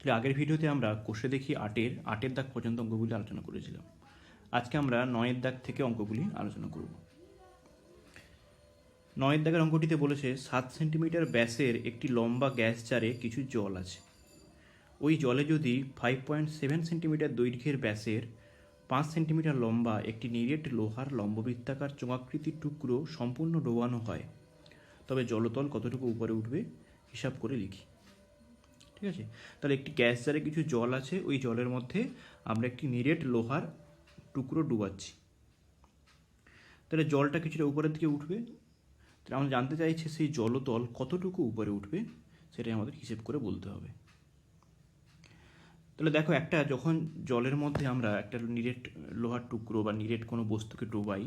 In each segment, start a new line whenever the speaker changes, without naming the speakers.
তাহলে আগের ভিডিওতে আমরা কোষে দেখি আটের দাগ পর্যন্ত অঙ্কগুলি আলোচনা করেছিলাম। আজকে আমরা 9-এর দাগ থেকে অঙ্কগুলি আলোচনা করব। 9-এর দাগের অঙ্কটিতে বলেছে 7 সেন্টিমিটার ব্যাসের একটি লম্বা গ্যাস জারে কিছু জল আছে। ওই জলে যদি 5.7 সেন্টিমিটার দৈর্ঘ্যের ব্যাসের 5 সেন্টিমিটার লম্বা একটি নিরেট লোহার লম্ববৃত্তাকার চোঙাকৃতির টুকরো সম্পূর্ণ ডোবানো হয়, তবে জলতল কতটুকু উপরে উঠবে হিসাব করে লিখি। ঠিক আছে, তাহলে একটি গ্যাস জারে কিছু জল আছে, ওই জলের মধ্যে আমরা একটি নিরেট লোহার টুকরো ডুবাচ্ছি। তাহলে জলটা কিছুটা উপরের দিকে উঠবে, তাহলে আমরা জানতে চাইছি সেই জলতল কতটুকু উপরে উঠবে, সেটাই আমাদের হিসেব করে বলতে হবে। তাহলে দেখো, যখন জলের মধ্যে আমরা একটা নিরেট লোহার টুকরো বা নিরেট কোনো বস্তুকে ডোবাই,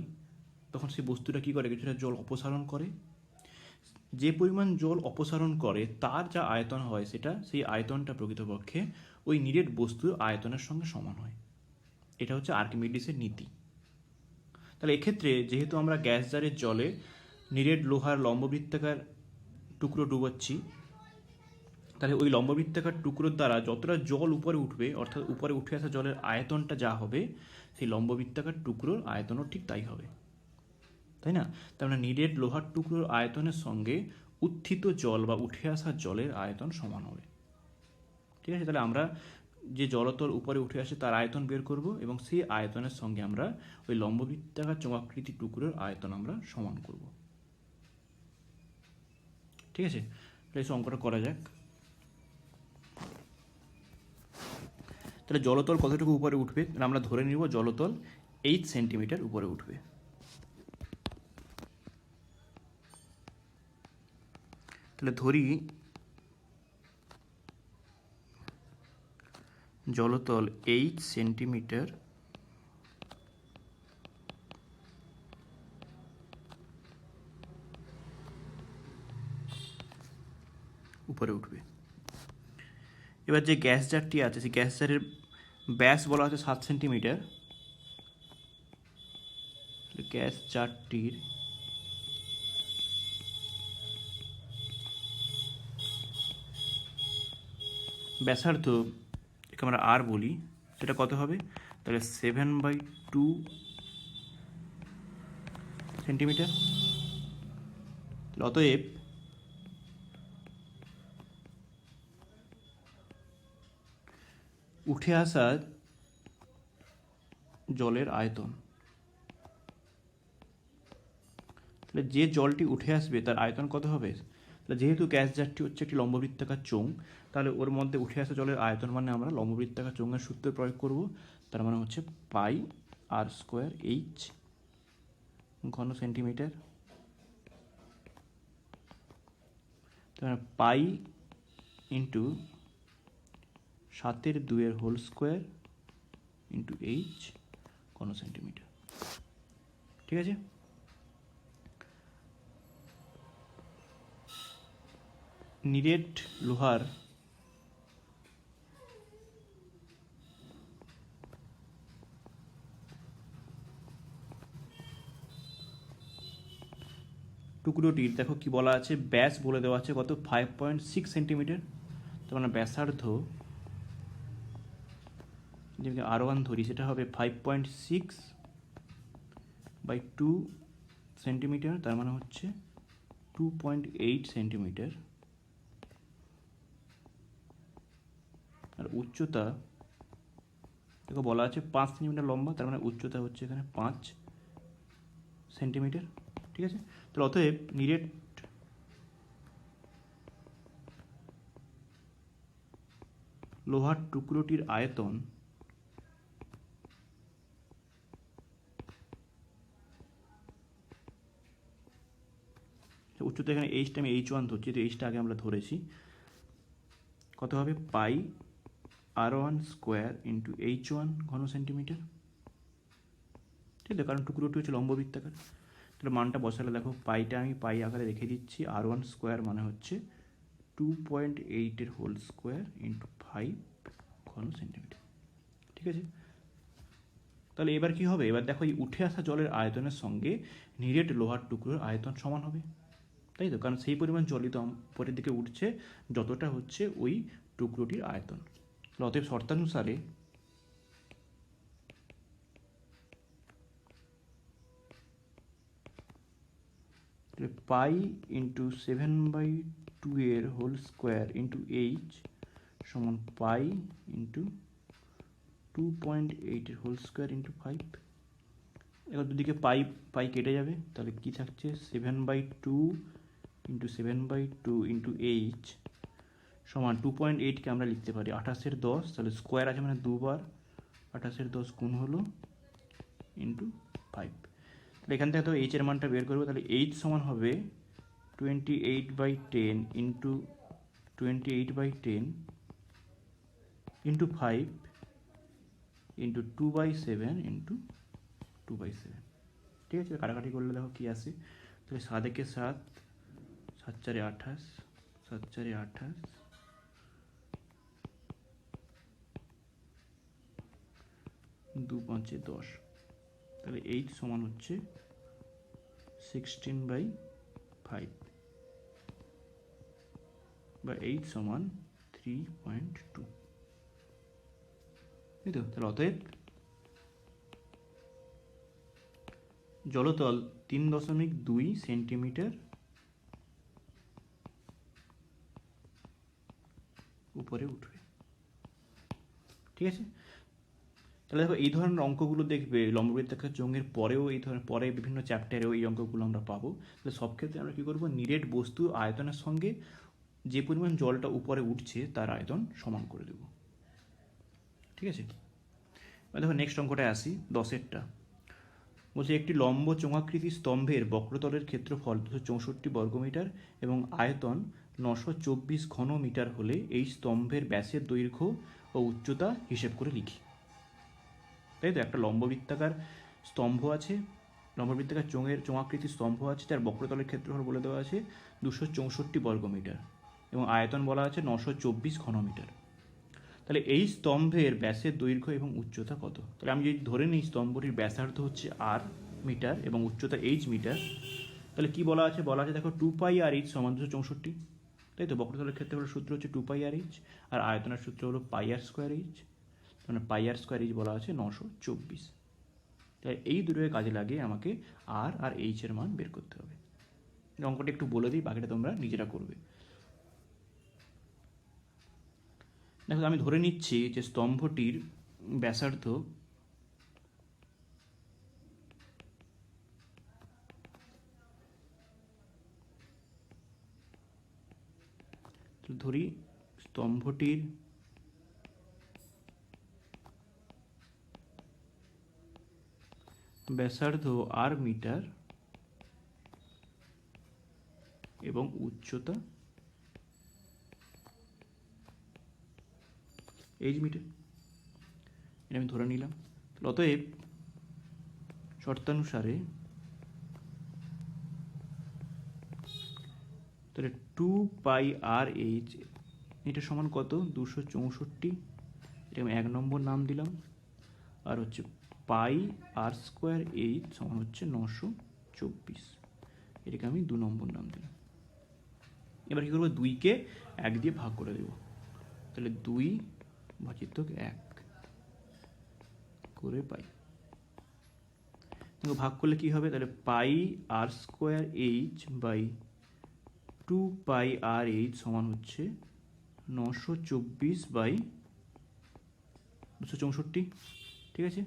তখন সেই বস্তুটা কী করে, কিছুটা জল অপসারণ করে। যে পরিমাণ জল অপসারণ করে তার যা আয়তন হয় সেই আয়তনটা প্রকৃতপক্ষে ওই নিরেট বস্তুর আয়তনের সঙ্গে সমান হয়। এটা হচ্ছে আর্কিমিডিসের নীতি। তাহলে এক্ষেত্রে যেহেতু আমরা গ্যাস জারের জলে নিরেট লোহার লম্ববৃত্তাকার টুকরো ডুবাচ্ছি, তাহলে ওই লম্ববৃত্তাকার টুকরোর দ্বারা যতটা জল উপরে উঠবে, অর্থাৎ উপরে উঠে আসা জলের আয়তনটা যা হবে, সেই লম্ববৃত্তাকার টুকরোর আয়তনও ঠিক তাই হবে, তাই না? তার মানে নিরেট লোহার টুকরোর আয়তনের সঙ্গে উত্থিত জল বা উঠে আসা জলের আয়তন সমান হবে। ঠিক আছে, তাহলে আমরা যে জলতল উপরে উঠে আসে তার আয়তন বের করব, এবং সেই আয়তনের সঙ্গে আমরা ওই লম্ববৃত্তাকার চোঙাকৃতি টুকরোর আয়তন আমরা সমান করব। ঠিক আছে, তাহলে অঙ্কটা করা যাক। তাহলে জলতল কতটুকু উপরে উঠবে, আমরা ধরে নিব জলতল 8 সেন্টিমিটার উপরে উঠবে। তাহলে ধরি জলতল 8 সেন্টিমিটার উপরে উঠবে। এবার যে গ্যাস জারটি আছে, সেই গ্যাস জারের ব্যাস বলা হচ্ছে 7 সেন্টিমিটার। গ্যাস জারটির ব্যাসার্ধ, একে আমরা আর বলি, সেটা কত হবে? তাহলে 7/2 সেন্টিমিটার। অতএব উঠে আসা জলের আয়তন, তাহলে যে জলটি উঠে আসবে তার আয়তন কত হবে? তাহলে যেহেতু গ্যাস জারটি হচ্ছে একটি লম্ববৃত্তাকার চোঙ, তাহলে ওর মধ্যে উঠে আসা জলের আয়তন মানে আমরা লম্ববৃত্তাকার চোঙের সূত্র প্রয়োগ করব। তার মানে হচ্ছে πr²h ঘন সেন্টিমিটার। তার মানে পাই ইন্টু 7/2 ইন্টু h ঘন সেন্টিমিটার। ঠিক আছে, নিরেট লোহার টুকরোটির দেখো কি বলা আছে, ব্যাস বলে দেওয়া আছে কত, 5.6 সেন্টিমিটার। তার মানে ব্যাসার্ধ যেটাকে R1 ধরি, সেটা হবে 5.6/2 সেন্টিমিটার, তার মানে হচ্ছে 2.8 সেন্টিমিটার। আর উচ্চতা দেখো বলা আছে 5 সেন্টিমিটার লম্বা, তার মানে উচ্চতা হচ্ছে এখানে 5 সেন্টিমিটার। ঠিক আছে, তাহলে অতএব নিরেট লোহার টুকরোটির আয়তন উচ্চতা, এখানে এইচটা আমি H1 ধরছি, তো এইচটা আগে আমরা ধরেছি, কত হবে? πr1² ইন্টু h1 ঘন সেন্টিমিটার। ঠিক আছে, কারণ টুকরোটি হচ্ছে লম্ববৃত্তাকার। তাহলে মানটা বসালে দেখো, পাইটা আমি পাই আকারে রেখে দিচ্ছি, R1² মানে হচ্ছে 2.8² ইন্টু 5 ঘন সেন্টিমিটার। ঠিক আছে, তাহলে এবার কি হবে? এবার দেখো, এই উঠে আসা জলের আয়তনের সঙ্গে নিরেট লোহার টুকরোর আয়তন সমান হবে, তাই তো? কারণ সেই পরিমাণ জলই তো উপরের দিকে উঠছে যতটা হচ্ছে ওই টুকরোটির আয়তন। অতএব শর্তানুসারে পাই ইন্টু 7/2 এর হোল স্কোয়ার ইন্টু এইচ সমান পাই ইন্টু 2.8 এর হোল স্কোয়ার ইন্টু 5। এবার দুদিকে পাই পাই কেটে যাবে, তাহলে কি থাকছে 7/2 ইন্টু 7/2 ইন্টু এইচ সমান 2.8কে আমরা লিখতে পারি 28/10, তাহলে স্কোয়ার আছে মানে দুবার 28/10 গুণ হলো ইন্টু 5। তাহলে এখান থেকে তো এইচ এর মানটা বের করবো, তাহলে এইচ সমান হবে 28/10 ইন্টু 28/10 ইন্টু 5 ইন্টু 2/7 ইন্টু 2/7। ঠিক আছে, কাটাকাটি করলে দেখো কী আসে, তাহলে 7 একে 7, 7 4 28, 7 4 28, 2 5 10, তাহলে এইচ সমান হচ্ছে 16/5 বা এইচ সমান 3.2। এই তো, তাহলে অতএব জলতল 3.2 সেন্টিমিটার উপরে উঠবে। ঠিক আছে, তাহলে দেখো এই ধরনের অঙ্কগুলো দেখবে লম্ববৃত্তাকার চোঙের পরেও, এই ধরনের পরে বিভিন্ন চ্যাপ্টারেও এই অঙ্কগুলো আমরা পাবো। তাহলে সব ক্ষেত্রে আমরা কী করবো, নিরেট বস্তু আয়তনের সঙ্গে যে পরিমাণ জলটা উপরে উঠছে তার আয়তন সমান করে দেব। ঠিক আছে, দেখো নেক্সট অঙ্কটায় আসি, 10এরটা। বলছে একটি লম্ব চোঙাকৃতি স্তম্ভের বক্রতলের ক্ষেত্রফল 264 বর্গমিটার এবং আয়তন 924 ঘন মিটার হলে এই স্তম্ভের ব্যাসের দৈর্ঘ্য ও উচ্চতা হিসেব করে লিখি। তাই তো, একটা লম্ববৃত্তাকার স্তম্ভ আছে, লম্ববৃত্তাকার চোঙাকৃতি স্তম্ভ আছে, যার বক্রতলের ক্ষেত্রফল বলে দেওয়া আছে 264 বর্গমিটার এবং আয়তন বলা আছে 924 ঘনমিটার। তাহলে এই স্তম্ভের ব্যাসের দৈর্ঘ্য এবং উচ্চতা কত? তাহলে আমি যদি ধরে নিই স্তম্ভটির ব্যাসার্ধ হচ্ছে আর মিটার এবং উচ্চতা এইচ মিটার, তাহলে কি বলা আছে, দেখো 2πr/h সমান 264। তাই তো, বক্রতলের ক্ষেত্রফলের সূত্র হচ্ছে 2πr/h আর আয়তনের সূত্র হলো πr²h, মানে πr²h বলা আছে 924। তাই এই দুটোকে কাজে লাগিয়ে আমাকে আর এইচ এর মান বের করতে হবে। অঙ্কটা একটু বলে দিই, বাকিটা তোমরা নিজেরা করবে। দেখো আমি ধরে নিচ্ছি যে স্তম্ভটির ব্যাসার্ধ ধরি স্তম্ভটির ব্যাসার্ধ আর মিটার এবং উচ্চতা এইচ মিটার, এটা আমি ধরে নিলাম। অতএব শর্তানুসারে তাহলে 2πr/h এটা সমান কত, 264, এটা আমি 1 নম্বর নাম দিলাম, আর হচ্ছে πr²h সমান হচ্ছে 924, এটাকে আমি 2 নম্বর নাম দিলাম। এবার কী করবো, 2কে 1 দিয়ে ভাগ করে দেব, তাহলে 2/1 করে পাই। ভাগ করলে কি হবে, তাহলে πr²h বাই 2πr/h সমান হচ্ছে 924/264। ঠিক আছে,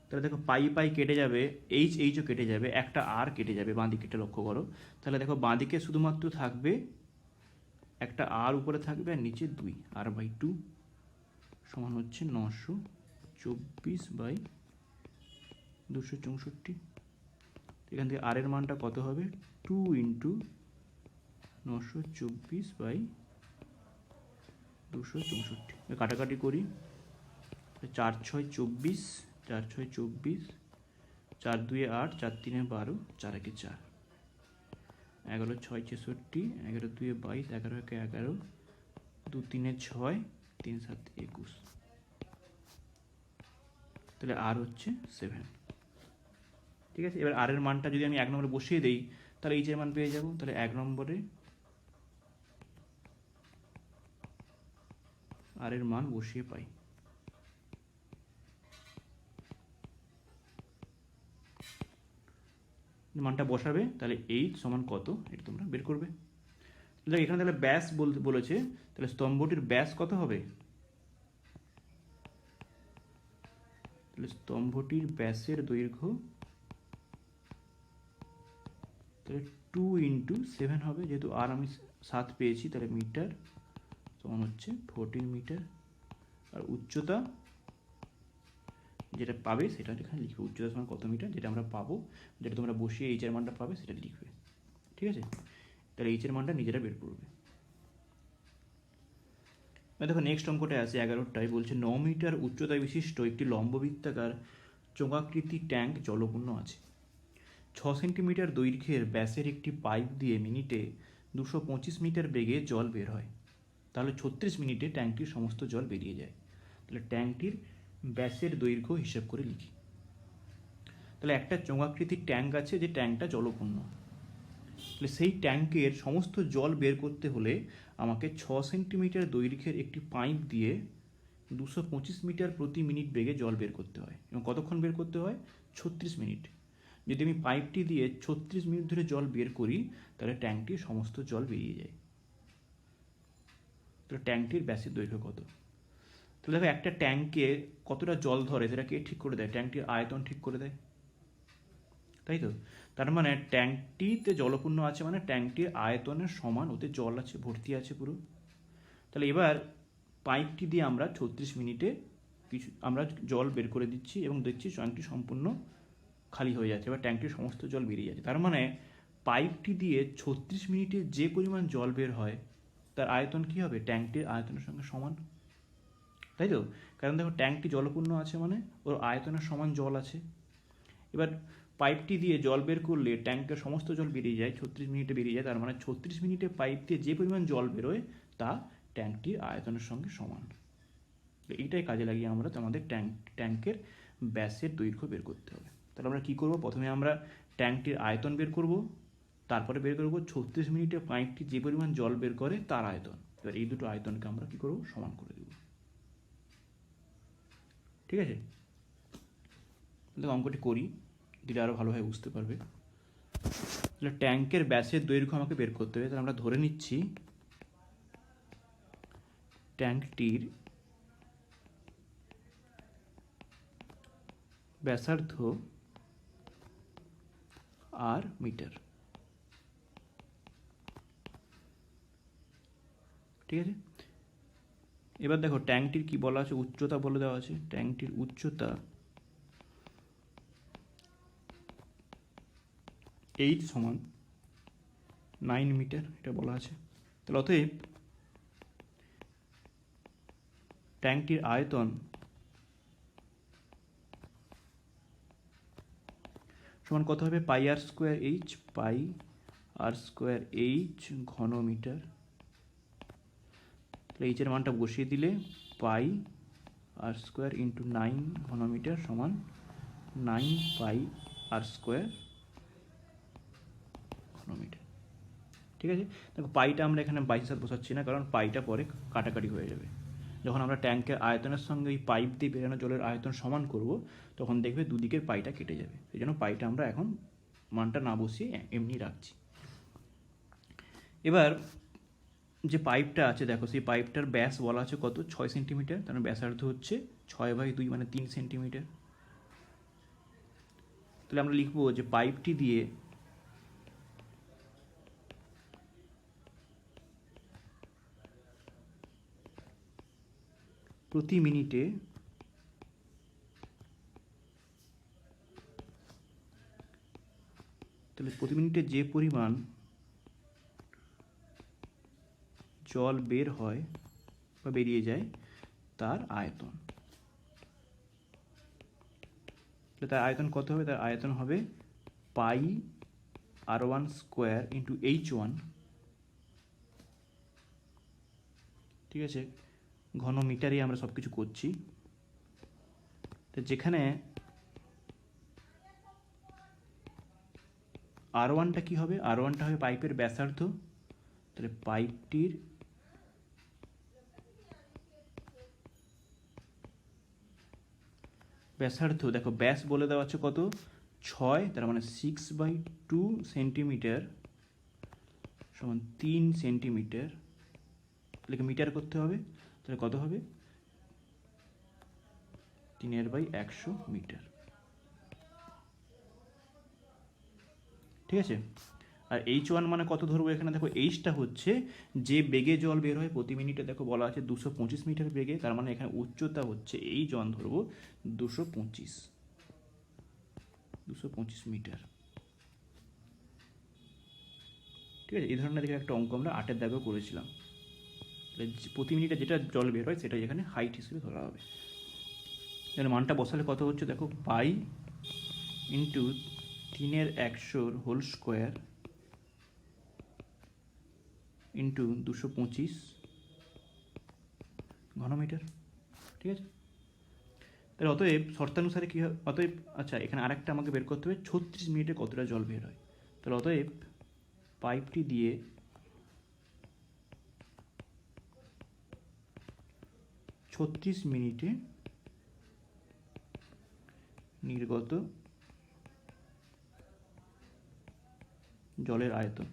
তাহলে দেখো পাই কেটে যাবে, এইচও কেটে যাবে, একটা আর কেটে যাবে বাঁ দিকেটা লক্ষ্য করো। তাহলে দেখো বাঁ দিকে শুধুমাত্র থাকবে একটা আর উপরে থাকবে আর নিচে 2, r/2 সমান হচ্ছে 924/264। এখান থেকে আর এর মানটা কত হবে, 2 × 924/264। কাটাকাটি করি, 4 6 24, 4 6 24, 4 2 8, 4 3 12, 4 1 4, 11 6 66, 11 2 22, 11 1 11, 2 3 6, 3 7 21, তাহলে আর হচ্ছে 7। ঠিক আছে, এবার আর এর মানটা যদি আমি 1 নম্বরে বসিয়ে দিই তাহলে এইচ এর মান পেয়ে যাব। তাহলে 1 নম্বরে আর এর মান বসিয়ে পাই। মানটা বসাবে, তাহলে এইচ সমান কত এটা তোমরা বের করবে। দেখ এখানে তাহলে ব্যাস বলেছে, তাহলে স্তম্ভটির ব্যাস কত হবে? তাহলে স্তম্ভটির ব্যাসের দৈর্ঘ্য তাহলে 2 × 7 হবে, যেহেতু আর আমি 7 পেয়েছি, তাহলে মিটার সমান হচ্ছে 14 মিটার। আর উচ্চতা যেটা পাবে সেটা এখানে লিখবে, উচ্চতা সমান কত মিটার, যেটা আমরা পাবো, যেটা তোমরা বসিয়ে এইচের মানটা পাবে সেটা লিখবে। ঠিক আছে, তাহলে এইচের মানটা নিজেরা বের করবে। দেখো নেক্সট অঙ্কটা আছে 11টায়, বলছে 9 মিটার উচ্চতা বিশিষ্ট একটি লম্ববৃত্তাকার চোঙাকৃতি ট্যাঙ্ক জলপূর্ণ আছে। 6 সেন্টিমিটার দৈর্ঘ্যের ব্যাসের একটি পাইপ দিয়ে মিনিটে 225 মিটার বেগে জল বের হয়। তাহলে 36 মিনিটে ট্যাঙ্কটির সমস্ত জল বেরিয়ে যায়। তাহলে ট্যাঙ্কটির ব্যাসের দৈর্ঘ্য হিসেব করে লিখি। তাহলে একটা চোঙাকৃতির ট্যাঙ্ক আছে, যে ট্যাঙ্কটা জলপূর্ণ। তাহলে সেই ট্যাঙ্কের সমস্ত জল বের করতে হলে আমাকে 6 সেন্টিমিটার দৈর্ঘ্যের একটি পাইপ দিয়ে 225 মিটার প্রতি মিনিট বেগে জল বের করতে হয়। এবং কতক্ষণ বের করতে হয়? 36 মিনিট। যদি আমি পাইপটি দিয়ে 36 মিনিট ধরে জল বের করি, তাহলে ট্যাঙ্কটির সমস্ত জল বেরিয়ে যায়। তাহলে ট্যাঙ্কটির ব্যাসের দৈর্ঘ্য কত? তাহলে দেখো একটা ট্যাঙ্কে কতটা জল ধরে সেটা কে ঠিক করে দেয়? ট্যাঙ্কটির আয়তন ঠিক করে দেয়, তাই তো? তার মানে ট্যাঙ্কটিতে জলপূর্ণ আছে মানে ট্যাঙ্কটির আয়তনের সমান ওতে জল আছে, ভর্তি আছে পুরো। তাহলে এবার পাইপটি দিয়ে আমরা 36 মিনিটে কিছু আমরা জল বের করে দিচ্ছি এবং দেখছি ট্যাঙ্কটি সম্পূর্ণ খালি হয়ে যাচ্ছে, এবার ট্যাঙ্কটির সমস্ত জল বেরিয়ে যাচ্ছে। তার মানে পাইপটি দিয়ে 36 মিনিটে যে পরিমাণ জল বের হয় তার আয়তন কী হবে? ট্যাঙ্কটির আয়তনের সঙ্গে সমান, তাই তো? কারণ দেখো ট্যাঙ্কটি জলপূর্ণ আছে মানে ওর আয়তনের সমান জল আছে। এবার পাইপটি দিয়ে জল বের করলে ট্যাঙ্কের সমস্ত জল বেরিয়ে যায়, 36 মিনিটে বেরিয়ে যায়। তার মানে 36 মিনিটে পাইপ দিয়ে যে পরিমাণ জল বেরোয় তা ট্যাঙ্কটির আয়তনের সঙ্গে সমান। এইটাই কাজে লাগিয়ে আমরা আমাদের ট্যাঙ্কের ব্যাসের দৈর্ঘ্য বের করতে হবে। তাহলে আমরা কী করব? প্রথমে আমরা ট্যাঙ্কটির আয়তন বের করব, তারপরে বের করব 36 মিনিটে পাইপটি যে পরিমাণ জল বের করে তার আয়তন। এবার এই দুটো আয়তনকে আমরা কী করব? সমান করে দেব। ঠিক আছে, তাহলে অঙ্কটি করি, দিলে আরও ভালোভাবে বুঝতে পারবে। তাহলে ট্যাঙ্কের ব্যাসের দৈর্ঘ্য আমাকে বের করতে হবে। তাহলে আমরা ধরে নিচ্ছি ট্যাঙ্কটির ব্যাসার্ধ আর মিটার। ঠিক আছে, এবার দেখো ট্যাঙ্কটির কি বলা আছে? উচ্চতা বলে দেওয়া আছে। ট্যাঙ্কটির উচ্চতা এইচ সমান 9 মিটার, এটা বলা আছে। তাহলে অতএব ট্যাঙ্কটির আয়তন সমান কত হবে? পাই আর স্কোয়ার এইচ, পাই আর স্কোয়ার এইচ ঘন মিটার। তাহলে এইচের মানটা বসিয়ে দিলে পাই আর স্কোয়ার ইন্টু 9 ঘন মিটার সমান 9 পাই আর স্কোয়ার ঘন মিটার। ঠিক আছে, দেখো পাইটা আমরা এখানে 22 সাথে বসাচ্ছি না, কারণ পাইটা পরে কাটাকাটি হয়ে যাবে। যখন আমরা ট্যাঙ্কের আয়তনের সঙ্গে ওই পাইপ দিয়ে বেরানো জলের আয়তন সমান করব, তখন দেখবে দুদিকের পাইটা কেটে যাবে। সেই জন্য পাইটা আমরা এখন মানটা না বসিয়ে এমনি রাখছি। এবার যে পাইপটা আছে দেখো, সেই পাইপটার ব্যাস বলা আছে কত? 6 সেন্টিমিটার। তার ব্যাসার্ধ হচ্ছে 6/2 মানে 3 সেন্টিমিটার। তাহলে আমরা লিখবো যে পাইপটি দিয়ে প্রতি মিনিটে যে পরিমাণ জল বের হয় বা বেরিয়ে যায় তার আয়তন। তার আয়তন কত হবে? তার আয়তন হবে পাই আর1 স্কোয়ার ইন্টু এইচ1, ঠিক আছে, ঘন মিটারে আমরা সব কিছু করছি। তো যেখানে আর1টা কী হবে? আর1টা হবে পাইপের ব্যাসার্ধ। তাহলে পাইপটির ব্যাসার্ধ দেখো, ব্যাস বলে দেওয়া আছে কত 6, তার মানে 6/2 সেন্টিমিটার সমান 3 সেন্টিমিটার, তাহলে মিটার করতে হবে, তাহলে কত হবে 3/100 মিটার। ঠিক আছে, আর H1 মানে কত ধরবো এখানে, দেখো এইচটা হচ্ছে যে বেগে জল বের হয় প্রতি মিনিটে, দেখো বলা আছে 225 মিটার বেগে, তার মানে এখানে উচ্চতা হচ্ছে H1 ধরবো 225 মিটার। ঠিক আছে, এই ধরনের একটা অঙ্ক আমরা 8-এর দাগেও করেছিলাম। প্রতি মিনিটে যেটা জল বের হয় সেটাই এখানে হাইট হিসেবে ধরা হবে। এখানে মানটা বসালে কত হচ্ছে দেখো, pi into 3/100 whole square into 225 ঘনমিটার। ঠিক আছে, তাহলে অতএব শর্তানুসারে কী হয়, অতএব আচ্ছা এখানে আরেকটা আমাকে বের করতে হবে 36 মিনিটে কতটা জল বের হয়। তাহলে অতএব পাইপটি দিয়ে 36 মিনিটে নির্গত জলের আয়তন,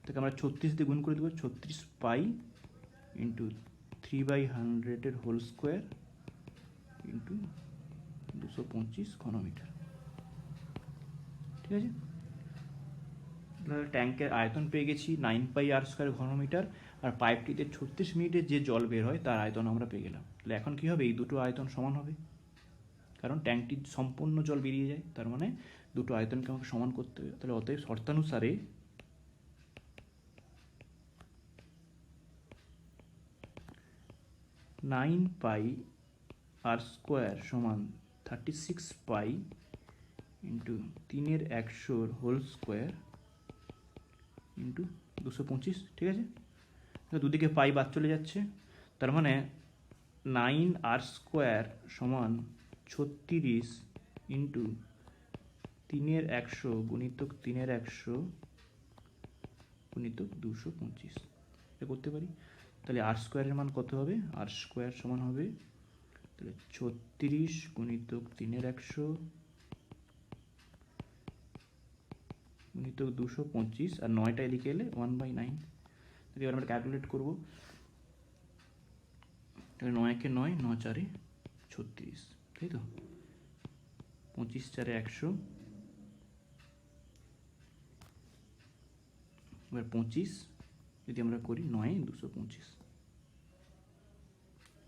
তাকে আমরা 36 দিয়ে গুণ করে দেবো, 36 pi into 3/100 whole square into 225 ঘনমিটার। ঠিক আছে, ট্যাঙ্কের আয়তন পেয়ে গেছি 9πr² ঘনমিটার, আর পাইপটিতে 36 মিনিটে যে জল বের হয় তার আয়তন আমরা পেয়ে গেলাম। তাহলে এখন কী হবে, এই দুটো আয়তন সমান হবে, কারণ ট্যাঙ্কটি সম্পূর্ণ জল বেরিয়ে যায়, তার মানে দুটো আয়তনকে আমাকে সমান করতে হবে। তাহলে অতএব শর্তানুসারে 9πr² সমান 36 pi into 3/100 whole square into 225। ঠিক আছে, দুদিকে পাই বাদ চলে যাচ্ছে, তার মানে 9r² সমান 36 ইন্টু 3/100 গুণিতক 3/100 গুণিতক 225 এটা করতে পারি। তাহলে r² মান কত হবে, r² সমান হবে তাহলে 36 গুণিতক 3/100 গুণিতক 225, আর 9টা এদিকে এলে 1/9। তাহলে এবার আমরা ক্যালকুলেট করবো, তাহলে 9-কে 9, 9-4 36, তাই তো 25-4 100, এবার 25 যদি আমরা করি 9 225।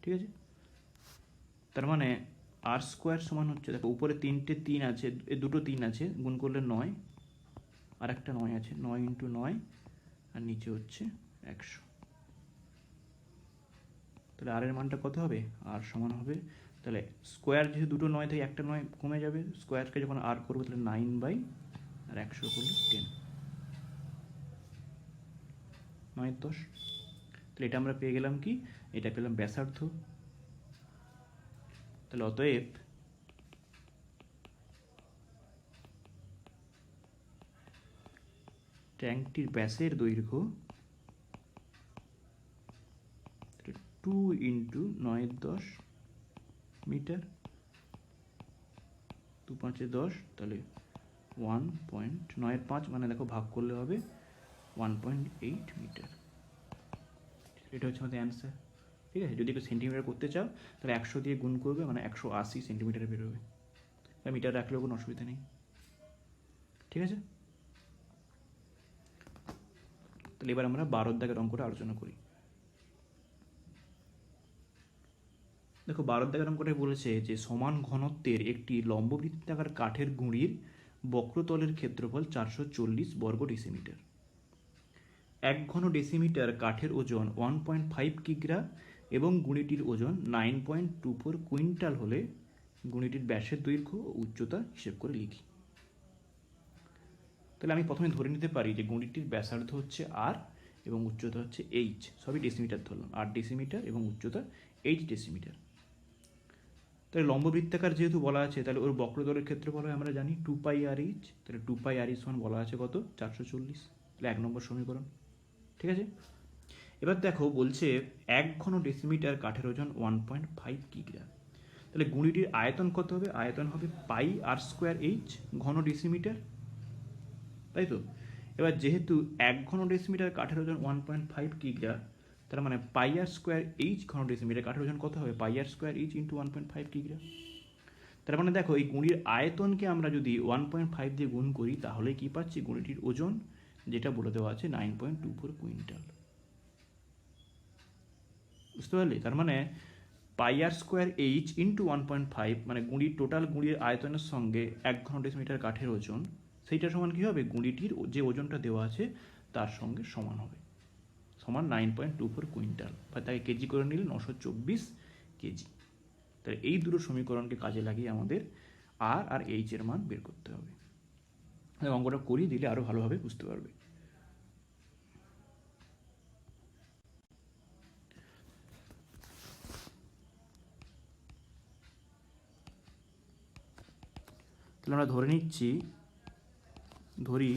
ঠিক আছে, তার মানে r² সমান হচ্ছে, দেখো উপরে 3টে 3 আছে, দুটো 3 আছে, গুণ করলে 9, আর একটা 9 আছে, 9 × 9, আর নিচে হচ্ছে 100। তাহলে আর এর মানটা কত হবে, আর সমান হবে, তাহলে স্কোয়ার যেহেতু দুটো 9 থেকে একটা 9 কমে যাবে, স্কোয়ারকে যখন আর করবো তাহলে 9/100 করলে 10, 9×10। তাহলে এটা আমরা পেয়ে গেলাম কি, এটা পেলাম ব্যাসার্ধ। তাহলে অতএব ট্যাঙ্কটির ব্যাসের দৈর্ঘ্য 2 × 9×10 মিটার, 2×5 = 10, তাহলে 1.9/5 মানে দেখো ভাগ করলে হবে 1.8 মিটার। এটা হচ্ছে আমাদের অ্যান্সার। ঠিক আছে, যদি একটু সেন্টিমিটার করতে চাও তাহলে 100 দিয়ে গুণ করবে, মানে 180 সেন্টিমিটার বেরোবে, মিটার রাখলেও কোনো অসুবিধা নেই। ঠিক আছে, তাহলে এবার আমরা 12 দাগের অঙ্কটা আলোচনা করি। দেখো 12 দাগের অঙ্কটাই বলেছে যে সমান ঘনত্বের একটি লম্ববৃত্তাকার কাঠের গুঁড়ির বক্রতলের ক্ষেত্রফল 440 বর্গ ডেসিমিটার। 1 ঘন ডেসিমিটার কাঠের ওজন 1.5 কিগ্রা এবং গুঁড়িটির ওজন 9.24 কুইন্টাল হলে গুঁড়িটির ব্যাসের দৈর্ঘ্য ও উচ্চতা হিসেব করে লিখি। তাহলে আমি প্রথমে ধরে নিতে পারি যে গুঁড়িটির ব্যাসার্ধ হচ্ছে আর এবং উচ্চতা হচ্ছে এইচ, সবই ডেসিমিটার ধরলাম, 8 ডেসিমিটার এবং উচ্চতা 8 ডেসিমিটার। তাহলে লম্ববৃত্তাকার যেহেতু বলা আছে, তাহলে ওর বক্রতলের ক্ষেত্রফল হয় আমরা জানি 2πr/h, তাহলে 2πr সমান বলা আছে কত 440, তাহলে 1 নম্বর সমীকরণ। ঠিক আছে, এবার দেখো বলছে 1 ঘন ডেসিমিটার কাঠের ওজন 1.5 কিগ্রা। তাহলে গুঁড়িটির আয়তন কত হবে? আয়তন হবে পাই আর স্কোয়ার এইচ ঘন ডেসিমিটার, তাই তো? এবার যেহেতু 1 ঘন ডেসিমিটার কাঠের ওজন 1.5 কিগ্রা, তার মানে পাই আর স্কোয়ার এইচ ঘন ডেসিমিটার কাঠের ওজন কত হবে? পাই আর স্কোয়ার এইচ ইন্টু 1.5 কিগ্রা। তার মানে দেখো এই গুঁড়ির আয়তনকে আমরা যদি 1.5 দিয়ে গুণ করি তাহলে কি পাচ্ছি? গুঁড়িটির ওজন যেটা বলে দেওয়া আছে 9.24 কুইন্টাল। বুঝতে পারলি? তার মানে পাই আর স্কোয়ার এইচ ইন্টু 1.5 মানে গুঁড়ির টোটাল গুঁড়ির আয়তনের সঙ্গে 1 ঘন ডেসিমিটার কাঠের ওজন, সেইটা সমান কী হবে? গুঁড়িটির যে ওজনটা দেওয়া আছে তার সঙ্গে সমান হবে, সমান 9.24 কুইন্টাল, বা তাকে কেজি করে নিলে 924 কেজি। তাহলে এই দুটো সমীকরণকে কাজে লাগিয়ে আমাদের আর আর এইচ এর মান বের করতে হবে। অঙ্কটা করিয়ে দিলে আরও ভালোভাবে বুঝতে পারবে। তাহলে আমরা ধরে নিচ্ছি, ধরি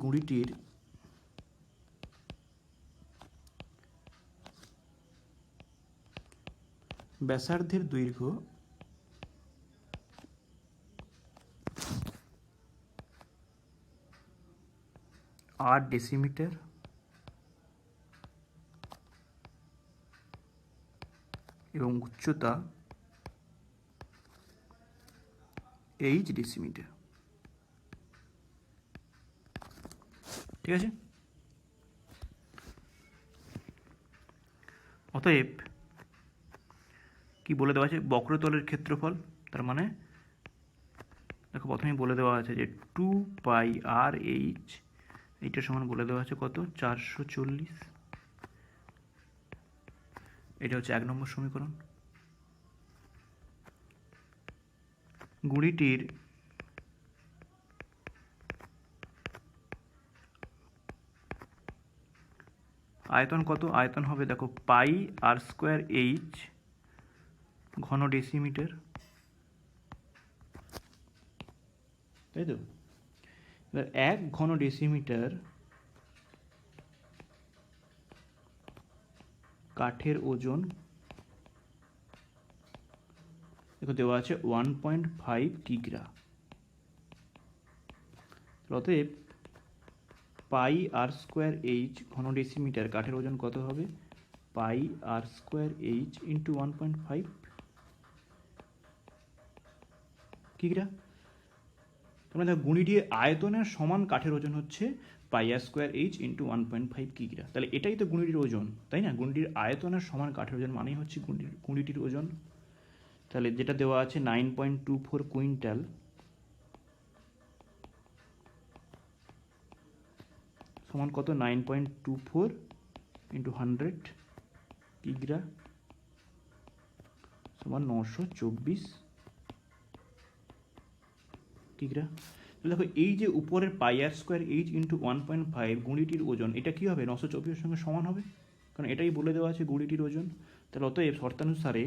গুঁড়িটির ব্যাসার্ধের দৈর্ঘ্য আর ডেসিমিটার এবং উচ্চতা এইচ ডেসিমিটার। ঠিক আছে? অতএব কি বলে দেওয়া আছে? বক্রতলের ক্ষেত্রফল, তার মানে দেখো প্রথমেই বলে দেওয়া আছে যে 2 পাই আর এইচ, এইটার সমান বলে দেওয়া আছে কত? 440। এটা হচ্ছে 1 নম্বর সমীকরণ। গুঁড়িটির আয়তন কত? আয়তন হবে দেখো পাই আর স্কোয়ার এইচ ঘন ডেসিমিটার, তাই তো? এবার 1 ঘন ডেসিমিটার কাঠের ওজন দেখো দেওয়া আছে 1.5 কিগ্রা। অতএব পাই আর স্কোয়ার এইচ ঘন ডেসিমিটার কাঠের ওজন কত হবে? পাই আর স্কোয়ার এইচ ইন্টু 1.5 কিগ্রা। তার মানে গুঁড়িটির আয়তনের সমান কাঠের ওজন হচ্ছে পাই আর স্কোয়ার এইচ ইন্টু 1.5 কিগ্রা। তাহলে এটাই তো গুঁড়িটির ওজন, তাই না? গুঁড়িটির আয়তনের সমান কাঠের ওজন মানেই হচ্ছে গুঁড়িটির ওজন। তাহলে যেটা দেওয়া আছে 9.24 কুইন্টাল সমান কত? 9.24 ইন্টু 100 কিগ্রা সমান 924 কিগ্রা। তাহলে দেখো এই যে উপরের পাই আর স্কোয়ার এইচ ইন্টু 1.5 গুঁড়িটির ওজন, এটা কি হবে? 924-এর সঙ্গে সমান হবে, কারণ এটাই বলে দেওয়া আছে গুঁড়িটির ওজন। তাহলে অতএব শর্তানুসারে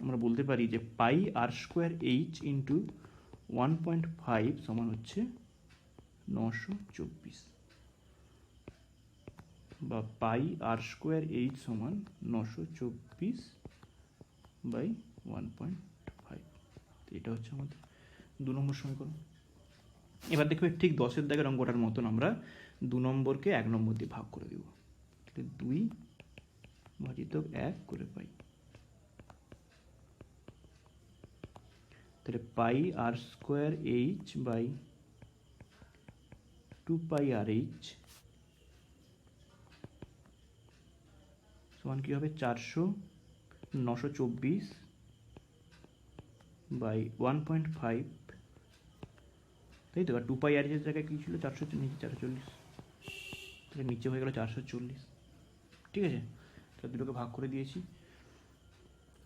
আমরা বলতে পারি যে পাই আর স্কোয়ার এইচ ইন্টু 1.5 সমান হচ্ছে 924, বা পাই আর স্কোয়ার এইচ সমান 924/1.5। এটা হচ্ছে আমাদের 2 নম্বর সমীকরণ। এবার দেখবে ঠিক 10-এর দাগের অঙ্কটার মতন আমরা 2 নম্বরকে 1 নম্বর দিয়ে ভাগ করে দেব। 2/1 করে পাই। তাহলে pi R square H by 2 pi R H সমান কি হবে? 924/1.5, তাই তো? আর 2 পাই আর এইচের জায়গায় কি ছিল? 440, তাহলে নিচে হয়ে গেল 440। ঠিক আছে? তাহলে দুটোকে ভাগ করে দিয়েছি।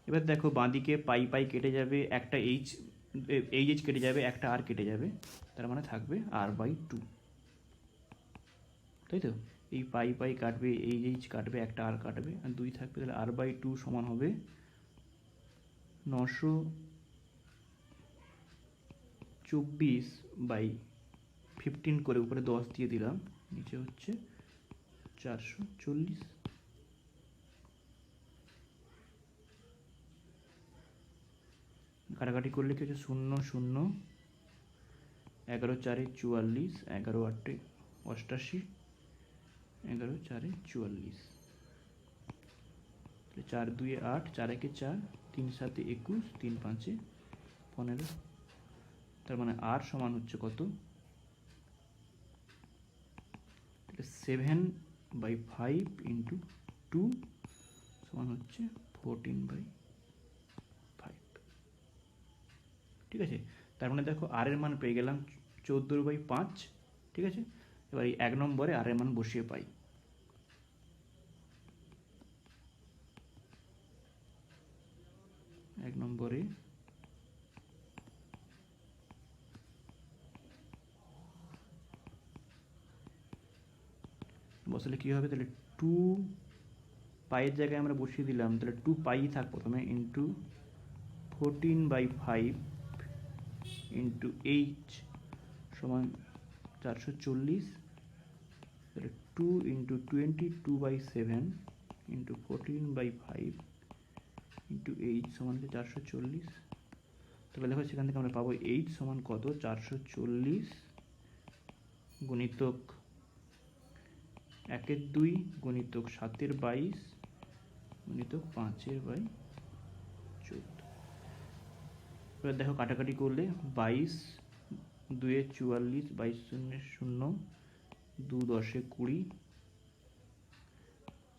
এবার দেখো বাঁদিকে পাই পাই কেটে যাবে, একটা এইচ এইচ কেটে যাবে, একটা আর কেটে যাবে, তার মানে থাকবে r/2, তাই তো? এই পাই পাই কাটবে, এইচ কাটবে, একটা আর কাটবে, আর 2 থাকবে। তাহলে r/2 সমান হবে 924/15 করে উপরে 10 দিয়ে দিলাম, নিচে হচ্ছে 440। কাটাকাটি করলে কি হচ্ছে 0 0, 11 4 44, 11 8 88, 11 4 44, 4 2 8, 4 1 4, 3 7 21, 3 5 15। তার মানে আর সমান হচ্ছে কত? 7/5 ইন্টু 2 সমান হচ্ছে 14/5। ঠিক আছে, তার মানে দেখো আর এর মান পেয়ে গেলাম 14/5। ঠিক আছে, এবার এই 1 নম্বরে আর এর মান বসিয়ে পাই। এক নম্বরে বসালে কি হবে? তাহলে 2 পাইয়ের জায়গায় আমরা বসিয়ে দিলাম, তাহলে 2 পাই থাক প্রথমে, ইন্টু 14/5 ইন্টু এইচ সমান 440। তাহলে 2 ইন্টু 22/7 ইন্টু 14/5 ইন্টু এইচ সমান 440। তাহলে দেখো সেখান থেকে আমরা পাবো এইচ সমান কত? 440 গুণিতক 1/2 গুণিতক 7/22 গুণিতক 5/14। এবার দেখো কাটাকাটি করলে 22 2 44, 22 0 0, 2 10 20,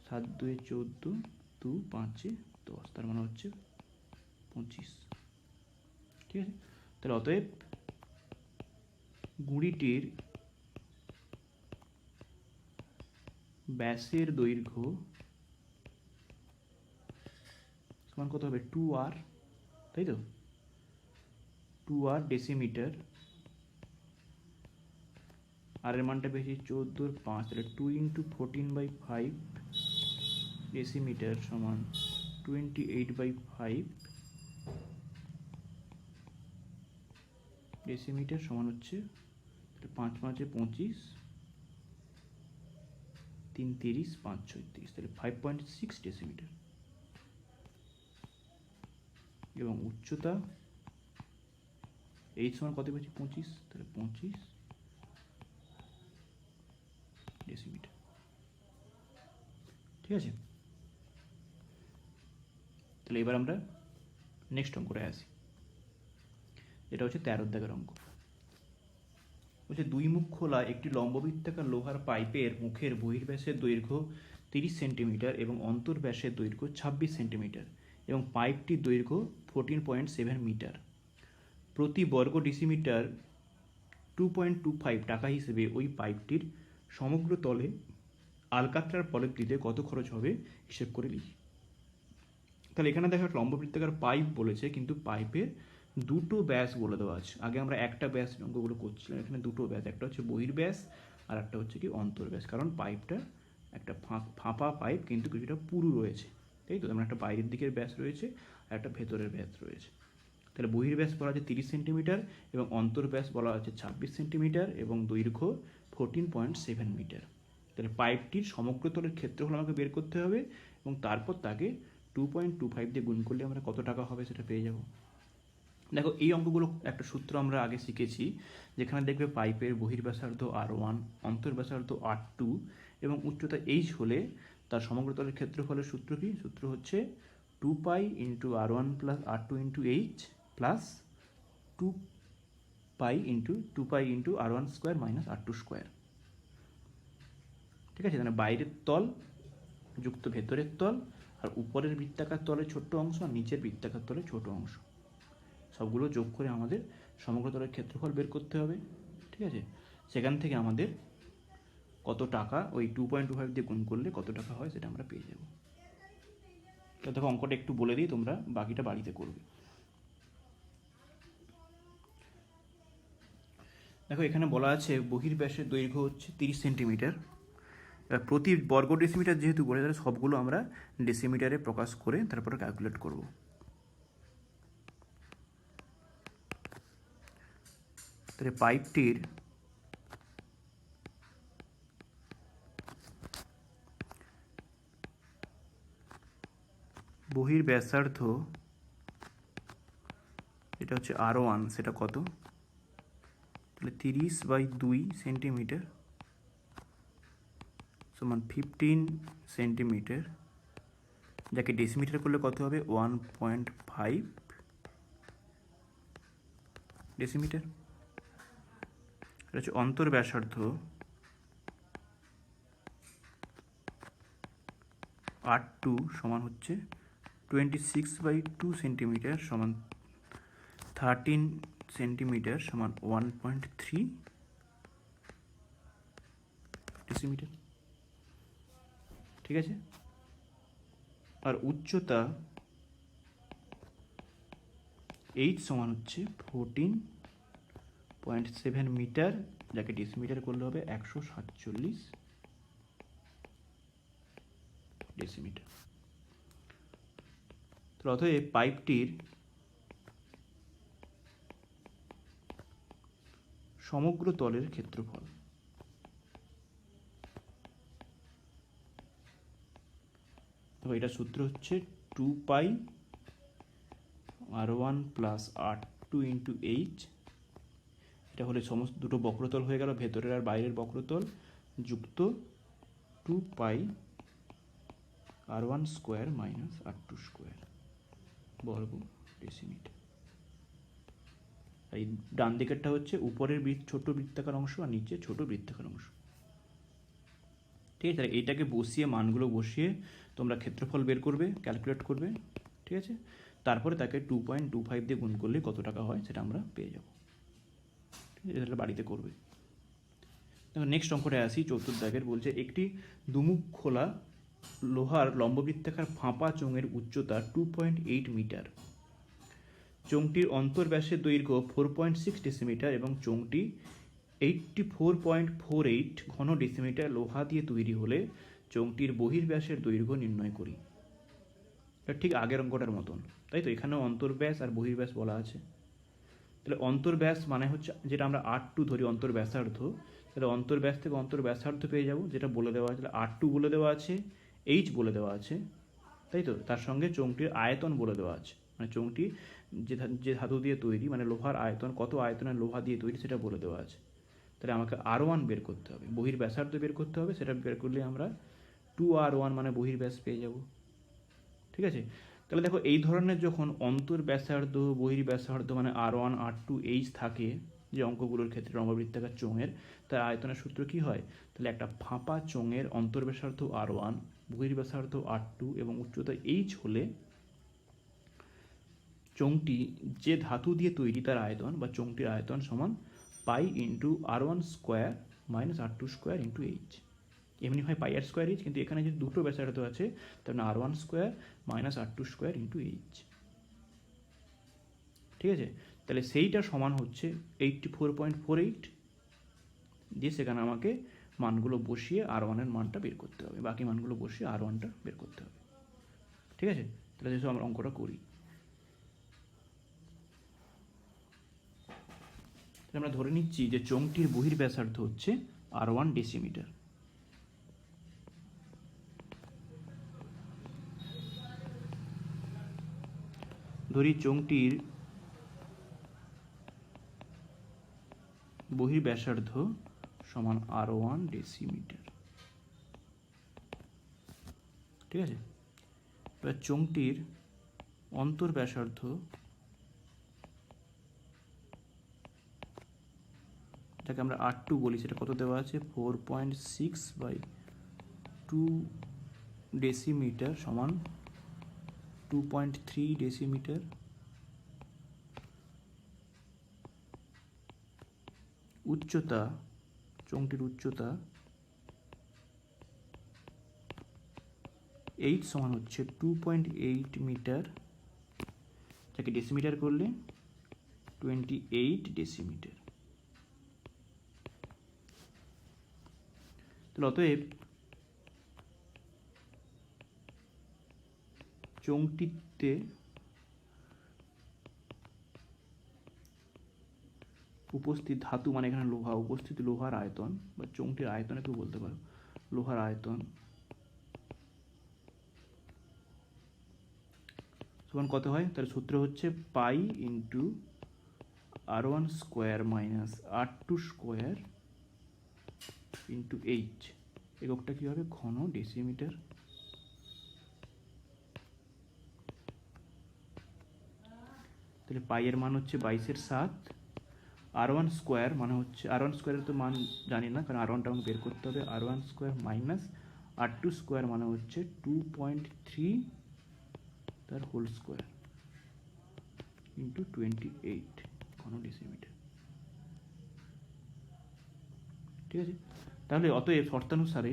7 2 14, 2 5 10, তার মানে হচ্ছে 25। ঠিক আছে, তাহলে অতএব গুঁড়িটির ব্যাসের দৈর্ঘ্য সমান কত হবে? 2r, তাই তো? 2r ডেসিমিটার, আর এর মানটা পেয়েছি 14/5, তাহলে 2 ইন্টু 14/5 ডেসিমিটার সমান 28/5 ডেসিমিটার সমান হচ্ছে 5 5 25, 3 30, 5 36, তাহলে 5.6 ডেসিমিটার। এবং উচ্চতা এইচ সমান কত পেয়েছি? 25, তাহলে 25 ডেসিমিটার। ঠিক আছে, তাহলে এবার আমরা নেক্সট অঙ্কটা আসি, এটা হচ্ছে 13 দাগের অঙ্ক। বলছে 2 মুখ খোলা একটি লম্ববৃত্তাকার লোহার পাইপের মুখের বহির্ব্যাসের দৈর্ঘ্য 30 সেন্টিমিটার এবং অন্তর্ব্যাসের দৈর্ঘ্য 26 সেন্টিমিটার এবং পাইপটির দৈর্ঘ্য 14.7 মিটার। প্রতি বর্গ ডেসিমিটার 2.25 টাকা হিসেবে ওই পাইপটির সমগ্র তলে আলকাতরার প্রলেপ দিতে কত খরচ হবে হিসেব করে লিখি। তাহলে এখানে দেখো লম্ববৃত্তাকার পাইপ বলেছে, কিন্তু পাইপের দুটো ব্যাস বলে দেওয়া আছে। আগে আমরা একটা ব্যাস অঙ্কগুলো করছিলাম, এখানে দুটো ব্যাস, একটা হচ্ছে বহির্ব্যাস আর একটা হচ্ছে কি অন্তর্ব্যাস, কারণ পাইপটা একটা ফাঁপা পাইপ কিন্তু কিছুটা পুরু রয়েছে, তাই তো? আমরা একটা বাইরের দিকের ব্যাস রয়েছে আর একটা ভেতরের ব্যাস রয়েছে। তাহলে বহির্ব্যাস বলা আছে 30 সেন্টিমিটার এবং অন্তর্ব্যাস বলা আছে 26 সেন্টিমিটার এবং দৈর্ঘ্য 14.7 মিটার। তাহলে পাইপটির সমগ্র তলের ক্ষেত্রফল আমাকে বের করতে হবে এবং তারপর তাকে 2.25 দিয়ে গুণ করলে আমরা কত টাকা হবে সেটা পেয়ে যাব। দেখো এই অঙ্কগুলো একটা সূত্র আমরা আগে শিখেছি, যেখানে দেখবে পাইপের বহির্ব্যাসার্ধ R1, অন্তর্ব্যাসার্ধ R2 এবং উচ্চতা H হলে তার সমগ্র তলের ক্ষেত্রফলের সূত্র কি? সূত্র হচ্ছে 2π into R1 plus R2 into H plus 2π into R1 square minus R2 square. ঠিক আছে, মানে বাইরের তল যুক্ত ভেতরের তল আর উপরের বৃত্তাকার তলের ছোট্ট অংশ আর নিচের বৃত্তাকার তলের ছোট অংশ, সবগুলো যোগ করে আমাদের সমগ্র তলের ক্ষেত্রফল বের করতে হবে। ঠিক আছে, সেখান থেকে আমাদের কত টাকা ওই 2.25 দিয়ে গুণ করলে কত টাকা হয় সেটা আমরা পেয়ে যাব। তো দেখো অঙ্কটা একটু বলে দিই, তোমরা বাকিটা বাড়িতে করবে। দেখো এখানে বলা আছে বহির্ব্যাসের দৈর্ঘ্য হচ্ছে 30 সেন্টিমিটার। এবার প্রতি বর্গ ডেসিমিটার যেহেতু বলে, তাহলে সবগুলো আমরা ডেসিমিটারে প্রকাশ করে তারপরে ক্যালকুলেট করব। তাহলে পাইপটির বহির ব্যাসার্ধ এটা হচ্ছে R1, সেটা কত? তাহলে 30/2 সেন্টিমিটার সমান 15 সেন্টিমিটার, যাকে ডেসিমিটার করলে কত হবে? 1.5 ডেসিমিটার। এটা হচ্ছে অন্তর ব্যাসার্ধ R2 সমান হচ্ছে 26/2 সেন্টিমিটার সমান 13 সেন্টিমিটার সমান 1.3 ডেসিমিটার। ঠিক আছে। আর উচ্চতা H সমান হচ্ছে 14.7 মিটার, যাকে ডেসিমিটার করলে হবে 147 ডেসিমিটার। তো অতএব পাইপটির সমগ্র তলের ক্ষেত্রফল তো এটা সূত্র হচ্ছে 2 r1 plus r2 into H. এটা হলে সমস্ত দুটো বক্রতল হয়ে গেল, ভেতরের আর বাইরের বক্রতল, যুক্ত 2 r1 square minus r2 square বর্গ ডেসিমিটার। এই ডান দিকেরটা হচ্ছে উপরের ছোট বৃত্তাকার অংশ আর নিচে ছোট বৃত্তাকার অংশ। ঠিক আছে, এইটাকে বসিয়ে মানগুলো বসিয়ে তোমরা ক্ষেত্রফল বের করবে, ক্যালকুলেট করবে। ঠিক আছে, তারপরে তাকে 2.25 দিয়ে গুণ করলে কত টাকা হয় সেটা আমরা পেয়ে যাব। ঠিক আছে, এটা বাড়িতে করবে। দেখো নেক্সট অঙ্কটা আসি, চতুর্থ দাগের। বলছে একটি দুমুখ খোলা লোহার লম্ববৃত্তাকার ফাঁপা চোঙের উচ্চতা 2.8 মিটার, চোঙটির অন্তর্ব্যাসের দৈর্ঘ্য 4.6 ডেসিমিটার এবং চোঙটি 84.48 ঘন ডেসিমিটার লোহা দিয়ে তৈরি হলে চোঙটির বহির্ব্যাসের দৈর্ঘ্য নির্ণয় করি। এটা ঠিক আগের অঙ্কটার মতন, তাই তো? এখানেও অন্তর্ব্যাস আর বহির্ব্যাস বলা আছে। তাহলে অন্তর্ব্যাস মানে হচ্ছে যেটা আমরা R2 ধরি অন্তর্ব্যাসার্ধ, তাহলে অন্তর্ব্যাস থেকে অন্তর্ব্যাসার্ধ পেয়ে যাব, যেটা বলে দেওয়া আছে। তাহলে R2 বলে দেওয়া আছে, H বলে দেওয়া আছে, তাই তো? তার সঙ্গে চোঙটির আয়তন বলে দেওয়া আছে, মানে চোঙটি যে ধাতু দিয়ে তৈরি, মানে লোহার আয়তন, কত আয়তনের লোহা দিয়ে তৈরি সেটা বলে দেওয়া আছে। তাহলে আমাকে R1 বের করতে হবে, বহির্ব্যাসার্ধ বের করতে হবে। সেটা বের করলে আমরা 2R1 মানে বহির্ব্যাস পেয়ে যাব। ঠিক আছে, তাহলে দেখো এই ধরনের যখন অন্তর্ব্যাসার্ধ বহির্ব্যাসার্ধ মানে R1 R2 H থাকে যে অঙ্কগুলোর ক্ষেত্রে লম্ববৃত্তাকার চোঙের, তার আয়তনের সূত্র কি হয়? তাহলে একটা ফাঁপা চোঙের অন্তর্ব্যাসার্ধ R1, বহির্ব্যাসার্ধ R2 এবং উচ্চতা H হলে চোঙটি যে ধাতু দিয়ে তৈরি তার আয়তন বা চোঙটির আয়তন সমান পাই into R1 square minus R2 square into H। এমনি হয় পাই আর স্কোয়ার H, কিন্তু এখানে যে দুটো ব্যাসার্ধ আছে তার মানে R1 square minus R2 square into H। ঠিক আছে, তাহলে সেইটা সমান হচ্ছে 84.48 দিয়ে সেখানে আমাকে মানগুলো বসিয়ে R1 এর মানটা বের করতে হবে, বাকি মানগুলো বসিয়ে R1টা বের করতে হবে। ঠিক আছে, তাহলে যেসব আমরা অঙ্কটা করি, আমরা ধরে নিচ্ছি যে চোঙটির বহির্ব্যাসার্ধ হচ্ছে R1 ডেসিমিটার। ধরি চোঙটির বহির্ব্যাসার্ধ সমান R1 ডেসিমিটার। ঠিক আছে, এবার চোঙটির অন্তর্ব্যাসার্ধ যাকে আমরা R2 বলি, সেটা কত দেওয়া আছে? 4.6/2 ডেসিমিটার সমান 2.3 ডেসিমিটার। উচ্চতা, চোঙটির উচ্চতা H সমান হচ্ছে 2.8 মিটার, যাকে ডেসিমিটার করলে 28 ডেসিমিটার। তাহলে অতএব চোঙটিতে উপস্থিত ধাতু মানে এখানে লোহা, উপস্থিত লোহার আয়তন বা চোঙটির আয়তন একটু বলতে পারো, লোহার আয়তন সমান কত হয়? তাহলে সূত্র হচ্ছে pi into R1 square minus R2 square into H. এককটা কী হবে? ঘন ডেসিমিটার। তাহলে পাইয়ের মান হচ্ছে 22/7। R1 স্কোয়ার মানে হচ্ছে, R1 স্কোয়ারের তো মান জানি না, কারণ R1টা আমাকে বের করতে হবে। R1 square minus R2 square মানে হচ্ছে 2.3 তার হোল স্কোয়ার ইন্টু 28 ঘন ডেসিমিটার। ঠিক আছে, তাহলে অতএব শর্তানুসারে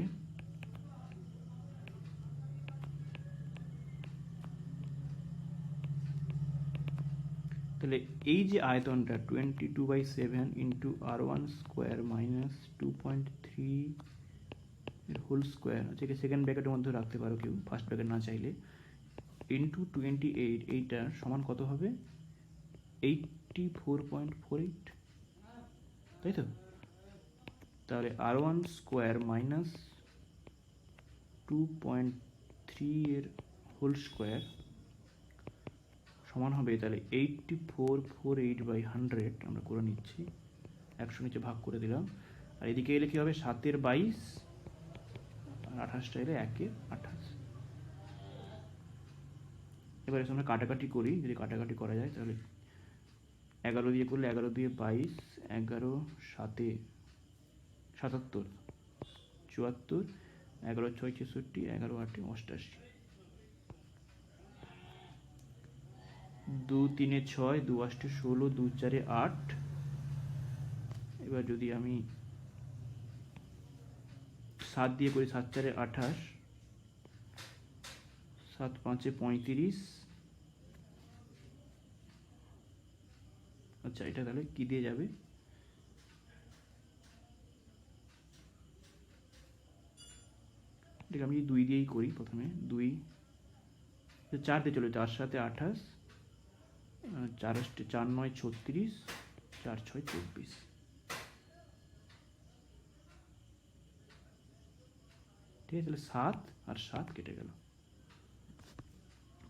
তাহলে এই যে আয়তনটা 22/7 ইন্টু R1 স্কোয়ার মাইনাস 2.3 এর হোল স্কোয়ার, যেটা সেকেন্ড ব্র্যাকেটের মধ্যে রাখতে পারো কেউ, ফার্স্ট ব্র্যাকেট না চাইলে, ইন্টু 28, এইটা সমান কত হবে? 84.48, তাই তো? তাহলে R1 স্কোয়ার মাইনাস 2.3 এর হোল স্কোয়ার সমান হবে তাহলে 8448/100 আমরা করে নিচ্ছি, 100 নিচে ভাগ করে দিলাম। আর এদিকে এলে কি হবে? 7/22 আর 28টা এলে 1/28। এবারে আমরা কাটাকাটি করি, যদি কাটাকাটি করা যায় তাহলে 11 দিয়ে করলে 11 দিয়ে 22, 11 7 77, 74, 11 6 66, 11 8 88, 2 3 6, 2 8 16, 2 4 8। এবার যদি আমি 7 দিয়ে করি, 7 4 28, 7 5 35। আচ্ছা, এটা তাহলে কি দিয়ে যাবে? ঠিক, আমি 2 দিয়েই করি প্রথমে। 2 4 দিয়ে চলে, 4 7 28, 4 8 4 9 36, 4 6 24। ঠিক আছে, তাহলে 7 আর 7 কেটে গেল।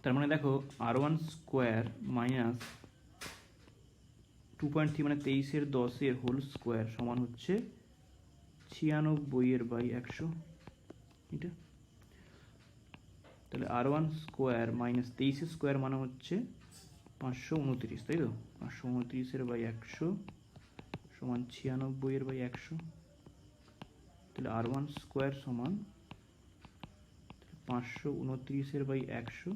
তার মানে দেখো R1 স্কোয়ার মাইনাস 2.3 মানে 23/10 হোল স্কোয়ার সমান হচ্ছে 96/100 এটা। তাহলে R1 স্কোয়ার মাইনাস 23 স্কোয়ার মানে হচ্ছে 529, তাই তো? 529/100 সমান 96/100। তাহলে R1 স্কোয়ার সমান 529/100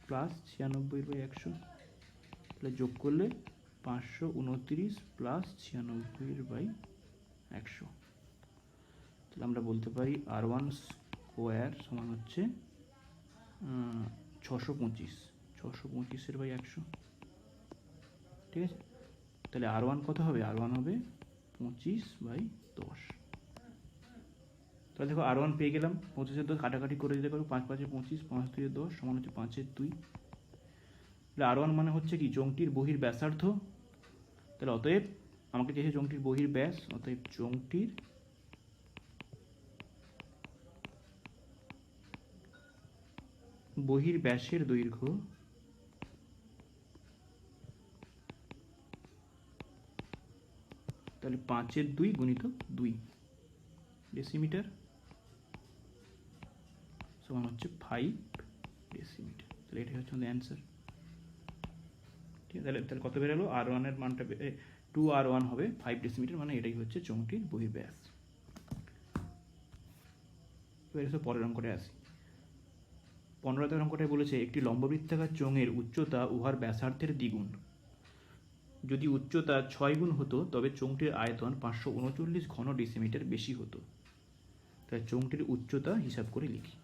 প্লাস 96/100, তাহলে যোগ করলে 529 প্লাস 96/100। তাহলে আমরা বলতে পারি R1 স্কোয়ার সমান হচ্ছে 625, 625/100। ঠিক আছে, তাহলে R1 কত হবে? R1 হবে 25/10। তাহলে দেখো R1 পেয়ে গেলাম। 25/10 কাটাকাটি করে দিতে পারো, 5 5 25, 5 2 10 সমান হচ্ছে 5/2। তাহলে R1 মানে হচ্ছে কি? চোঙটির বহির ব্যাসার্ধ। তাহলে অতএব আমাকে চেয়েছে চোঙটির বহির ব্যাস, অতএব চোঙটির বহির ব্যাসের দৈর্ঘ্য তাহলে 5/2 গুণিত 2 ডেসিমিটার সমান হচ্ছে 5 ডেসিমিটার। তাহলে এটাই হচ্ছে আমাদের অ্যান্সার। ঠিক আছে, তাহলে কত বেরোলো? R1 এর মানটা 2R1 হবে 5 ডেসিমিটার, মানে এটাই হচ্ছে চোঙটির বহির ব্যাস। এবার এসে পরের অঙ্কটা আসি। 15 অঙ্কটায় বলেছে একটি লম্ববৃত্তাকার চোঙের উচ্চতা উহার ব্যাসার্ধের দ্বিগুণ। যদি উচ্চতা 6 গুণ হতো তবে চোঙটির আয়তন 539 ঘন ডেসিমিটার বেশি হতো। তাই চোঙটির উচ্চতা হিসাব করে লিখি।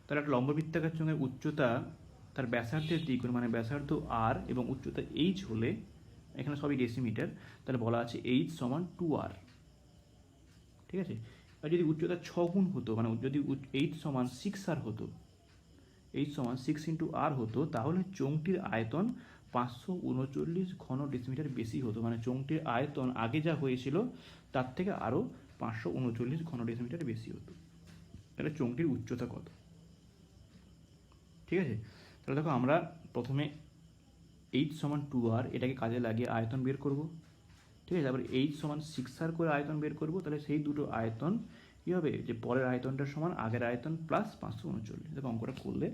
তাহলে একটা লম্ববৃত্তাকার চোঙের উচ্চতা তার ব্যাসার্ধের দ্বিগুণ, মানে ব্যাসার্ধ R এবং উচ্চতা H হলে, এখানে সবই ডেসিমিটার, তাহলে বলা আছে H সমান 2R। ঠিক আছে, আর যদি উচ্চতা 6 গুণ হতো, মানে যদি H সমান 6R হতো, H সমান 6 × R হতো, তাহলে চোঙটির আয়তন 539 ঘন ডেসিমিটার বেশি হতো, মানে চোঙটির আয়তন আগে যা হয়েছিল তার থেকে আরও 539 ঘন ডেসিমিটার বেশি হতো। তাহলে চোঙটির উচ্চতা কত? ঠিক আছে, তাহলে দেখো আমরা প্রথমে এইচ সমান 2r এটাকে কাজে লাগিয়ে আয়তন বের করব। ঠিক আছে, তারপরে এইচ সমান 6r করে আয়তন বের করব। তাহলে সেই দুটো আয়তন কী হবে, যে পরের আয়তনটার সমান আগের আয়তন প্লাস 539। দেখো অঙ্কটা করলে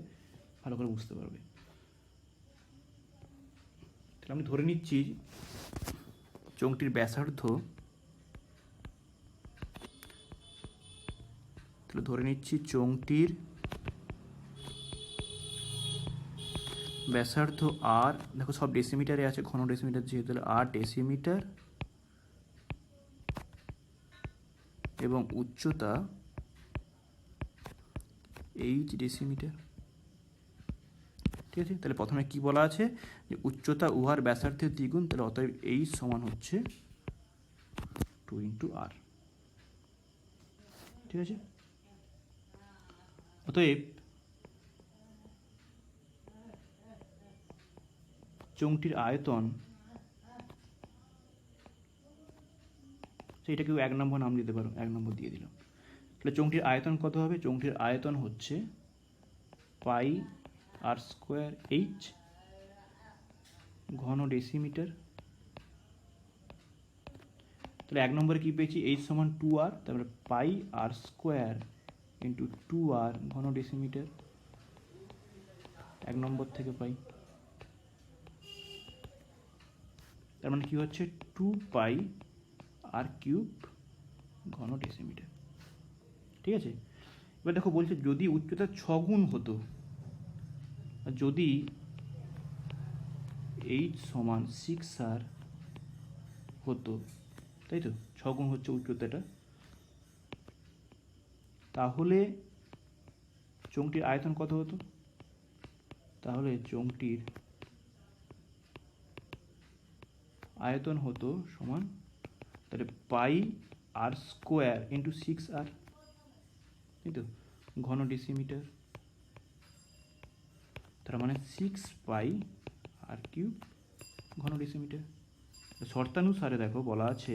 ভালো করে বুঝতে পারবে। তাহলে আমি ধরে নিচ্ছি চোঙটির ব্যাসার্ধ, তাহলে ধরে নিচ্ছি চোঙটির ব্যাসার্ধ আর, দেখো সব ডেসিমিটারে আছে, ঘন ডেসিমিটার যেহেতু, তাহলে আর ডেসিমিটার এবং উচ্চতা এইচ ডেসিমিটার। ঠিক আছে, তাহলে প্রথমে কি বলা আছে, যে উচ্চতা উহার ব্যাসার্ধের দ্বিগুণ, তাহলে অতএব এইচ সমান হচ্ছে 2 × r। ঠিক আছে, অতএব চোঙটির আয়তন, সেইটা কেউ 1 নম্বর নাম দিতে পারো, 1 নম্বর দিয়ে দিলাম। তাহলে চোঙটির আয়তন কত হবে? চোঙটির আয়তন হচ্ছে πr²h ঘন ডেসিমিটার। তাহলে 1 নম্বরে কি পেয়েছি, h সমান 2r, তারপরে πr² × 2r ঘন ডেসিমিটার, 1 নম্বর থেকে পাই। তার মানে কি হচ্ছে 2πr³ ঘন ডেসিমিটার। ঠিক আছে, এবার দেখো বলছে যদি উচ্চতা 6 গুণ হতো, যদি h সমান 6r হতো, তাই তো 6 গুণ হচ্ছে উচ্চতাটা, তাহলে চোঙটির আয়তন কত হতো? তাহলে চোঙটির আয়তন হতো সমান, তাহলে πr² × 6r, তাই তো, ঘন ডেসিমিটার, তার মানে 6πr³ ঘন ডেসিমিটার। শর্তানুসারে দেখো বলা আছে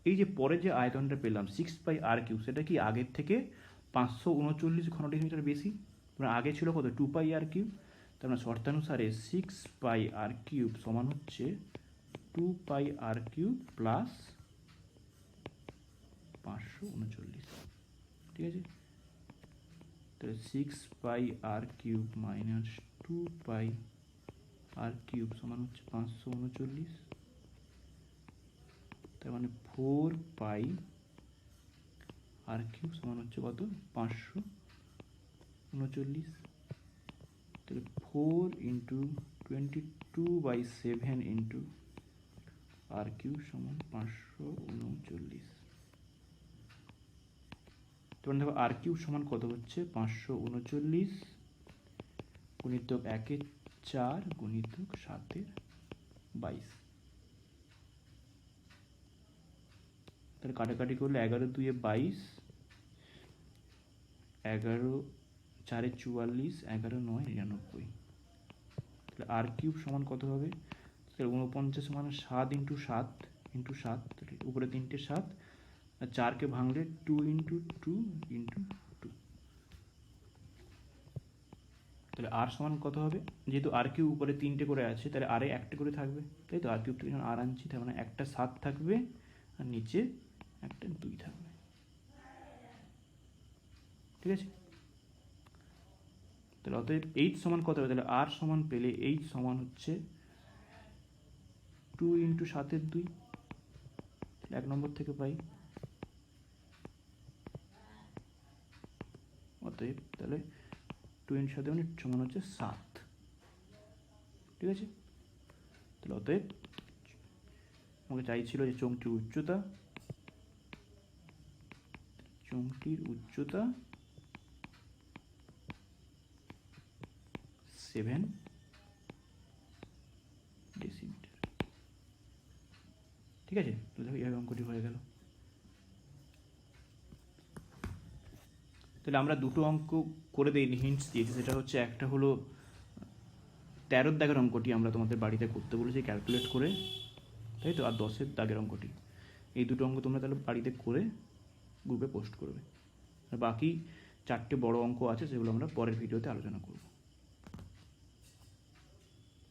এই যে পরে যে আয়তনটা পেলাম 6πr³, সেটা কি আগের থেকে 539 ঘন ডেসিমিটার বেশি, মানে আগে ছিল কত, 2πr³। তার মানে শর্তানুসারে 6πr³ সমান হচ্ছে 2πr³ প্লাস 539। ঠিক আছে, তাহলে 6πr³ মাইনাস 2πr³ সমান হচ্ছে 539। তার মানে 4πr³ সমান হচ্ছে কত, 539। তাহলে 4 × 22/7 × r³ সমান 539। তখন দেখো r³ সমান কত হচ্ছে, 539 গুণিতক 1 4 গুণিতক 7 22। তাহলে কাটাকাটি করলে 11 2 22, 11 4 44, 11 9 99। তাহলে r³ সমান কত হবে, তাহলে 49 সমান 7 × 7 × 7, উপরে 3টে 7, আর 4কে ভাঙলে 2 × 2 × 2। তাহলে r সমান কত হবে, যেহেতু r³ উপরে 3টে করে আছে, তাহলে r এ 1টে করে থাকবে, তাই তো, r³ থেকে যখন r আনছি, তার মানে একটা 7 থাকবে আর নিচে একটা 2 থাকবে। ঠিক আছে, তাহলে অতএব h সমান কত হবে, তাহলে r সমান পেলে h সমান হচ্ছে 2 × 7 2, 1 নম্বর থেকে পাই। অতএব তাহলে 2 × 7 সমান হচ্ছে 7। ঠিক আছে, তাহলে অতএব আমাকে চাইছিল যে চোঙটির উচ্চতা 7 ডেসিমিটার। ঠিক আছে, তো দেখো এইভাবে অঙ্কটি হয়ে গেল। তাহলে আমরা দুটো অঙ্ক করে দিই, হিন্টস দিয়েছি। সেটা হচ্ছে একটা হলো 13 দাগের অঙ্কটি আমরা তোমাদের বাড়িতে করতে বলেছি ক্যালকুলেট করে, তাই তো, আর 10 দাগের অঙ্কটি। এই দুটো অঙ্ক তোমরা তাহলে বাড়িতে করে গ্রুপে পোস্ট করবে। আর বাকি 4টে বড় অঙ্ক আছে, সেগুলো আমরা পরের ভিডিওতে আলোচনা করব।